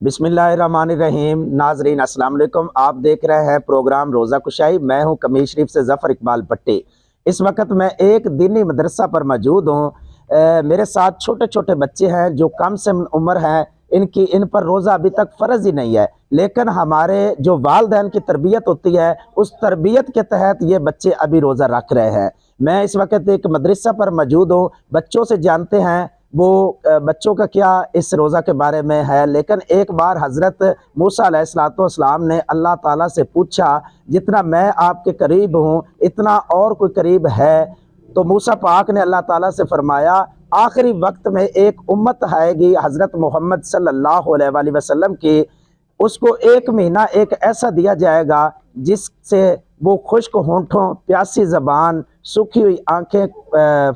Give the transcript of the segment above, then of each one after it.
बिस्मिल्लाहिर्रहमानिर्रहीम। नाजरीन अस्सलाम वालेकुम। आप देख रहे हैं प्रोग्राम रोज़ा कुशाई। मैं हूं कमीज शरीफ से ज़फ़र इकबाल भट्टी। इस वक्त मैं एक दीनी मदरसा पर मौजूद हूं। मेरे साथ छोटे छोटे बच्चे हैं जो कम से उम्र हैं, इन पर रोज़ा अभी तक फ़र्ज़ ही नहीं है, लेकिन हमारे जो वालिदैन की तरबियत होती है उस तरबियत के तहत ये बच्चे अभी रोज़ा रख रहे हैं। मैं इस वक्त एक मदरसा पर मौजूद हूँ। बच्चों से जानते हैं वो बच्चों का क्या इस रोज़ा के बारे में है। लेकिन एक बार हज़रत मूसा अलैहिस्सलाम ने अल्लाह ताला से पूछा, जितना मैं आपके करीब हूँ इतना और कोई करीब है? तो मूसा पाक ने अल्लाह ताला से फरमाया, आखिरी वक्त में एक उम्मत आएगी हज़रत मोहम्मद सल्लल्लाहु अलैहि वसल्लम की, उसको एक महीना एक ऐसा दिया जाएगा जिससे वो खुश्क होंठों, प्यासी ज़बान, सूखी हुई आंखें,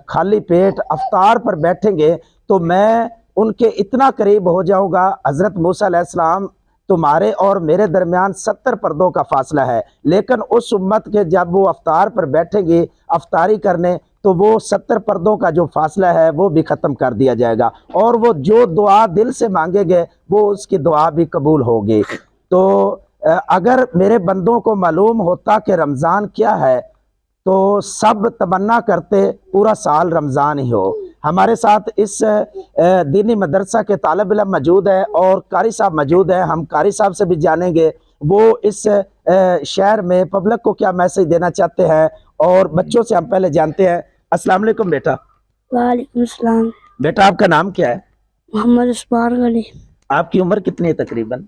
खाली पेट अफ्तार पर बैठेंगे तो मैं उनके इतना करीब हो जाऊंगा। हज़रत मूसा अलैहिस्सलाम, तुम्हारे और मेरे दरमियान 70 पर्दों का फासला है, लेकिन उस उम्मत के जब वो अफ्तार पर बैठेंगी अफ्तारी करने तो वो 70 पर्दों का जो फासला है वो भी ख़त्म कर दिया जाएगा और वो जो दुआ दिल से मांगेंगे वो उसकी दुआ भी कबूल होगी। तो अगर मेरे बंदों को मालूम होता कि रमज़ान क्या है तो सब तमन्ना करते पूरा साल रमज़ान ही हो। हमारे साथ इस दीनी मदरसा के तालिब इल्म मौजूद है और कारी साहब मौजूद है। हम कारी साहब से भी जानेंगे वो इस शहर में पब्लिक को क्या मैसेज देना चाहते हैं। और बच्चों से हम पहले जानते हैं। अस्सलाम वालेकुम बेटा। वालेकुम सलाम। बेटा आपका नाम क्या है? मोहम्मद इस्माइल गनी। आपकी उम्र कितनी है तकरीबन?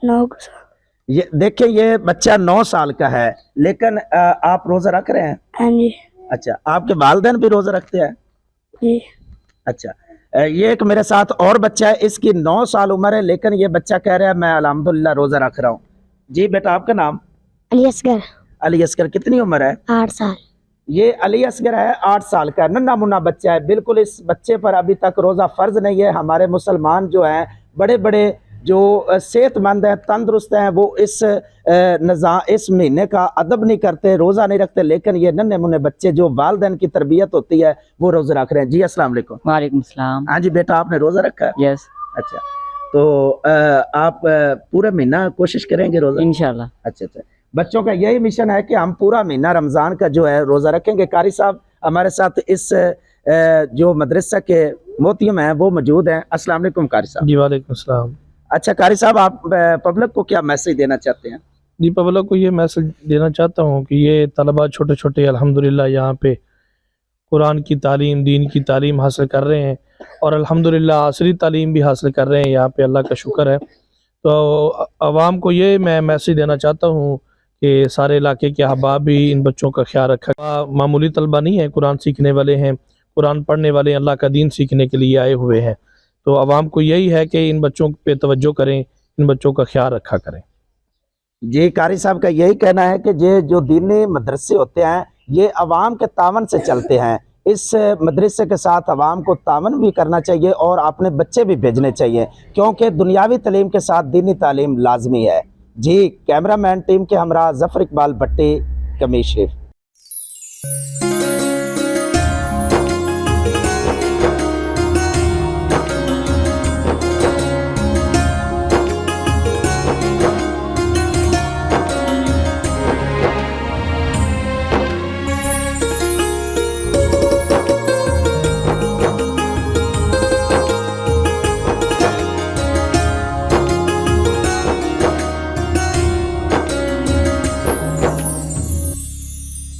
9 साल। ये देखिए, ये बच्चा 9 साल का है, लेकिन आप रोज़ा रख रहे हैं? हाँ जी। अच्छा, आपके वालिदैन भी रोज़ा रखते हैं? जी। अच्छा, ये एक मेरे साथ और बच्चा है, इसकी 9 साल उम्र है, लेकिन ये बच्चा कह रहा है मैं अल्हम्दुलिल्लाह रोज़ा रख रहा हूँ। जी बेटा, आपका नाम? अली असगर। अली असगर। कितनी उम्र है? 8 साल। ये अली असगर है, 8 साल का नन्हा मुन्ना बच्चा है। बिल्कुल इस बच्चे पर अभी तक रोज़ा फ़र्ज नहीं है। हमारे मुसलमान जो हैं बड़े बड़े जो सेहतमंद हैं, तंदुरुस्त हैं, वो इस महीने का अदब नहीं करते, रोज़ा नहीं रखते, लेकिन ये नन्हे मुन्ने बच्चे जो वालिदैन की तरबियत होती है वो रोज़ा रख रहे हैं। जी अस्सलाम वालेकुम। वालेकुम सलाम। हाँ जी बेटा, आपने रोज़ा रखा है? यस। अच्छा, तो आप पूरे महीना कोशिश करेंगे रोज़ा? इंशाल्लाह। अच्छा, बच्चों का यही मिशन है कि हम पूरा महीना रमज़ान का जो है रोज़ा रखेंगे। कारी साहब हमारे साथ इस जो मदरसा के मोहतमिम हैं वो मौजूद हैं। अस्सलाम वालेकुम कारी साहब। जी वालेकुम सलाम। अच्छा कारी साहब, आप पब्लिक को क्या मैसेज देना चाहते हैं? जी, पब्लिक को ये मैसेज देना चाहता हूँ कि ये तलबा छोटे छोटे अल्हम्दुलिल्लाह यहाँ पे कुरान की तालीम, दीन की तालीम हासिल कर रहे हैं और अल्हम्दुलिल्लाह असरी तालीम भी हासिल कर रहे हैं यहाँ पे, अल्लाह का शुक्र है। तो आवाम को ये मैं मैसेज देना चाहता हूँ कि सारे इलाके के अहबाब भी इन बच्चों का ख्याल रखा। मामूली तलबा नहीं है, कुरान सीखने वाले हैं, कुरान पढ़ने वाले, अल्लाह का दीन सीखने के लिए आए हुए हैं। तो आवाम को यही है कि इन बच्चों पे तवज्जो करें, इन बच्चों का ख्याल रखा करें। जी, कारी साहब का यही कहना है कि ये जो दीनी मदरसे होते हैं ये अवाम के तावन से चलते हैं। इस मदरसे के साथ अवाम को तावन भी करना चाहिए और अपने बच्चे भी भेजने चाहिए, क्योंकि दुनियावी तालीम के साथ दीनी तालीम लाजमी है। जी, कैमरामैन टीम के हमरा ज़फ़र इकबाल भट्टी, कमीज शरीफ।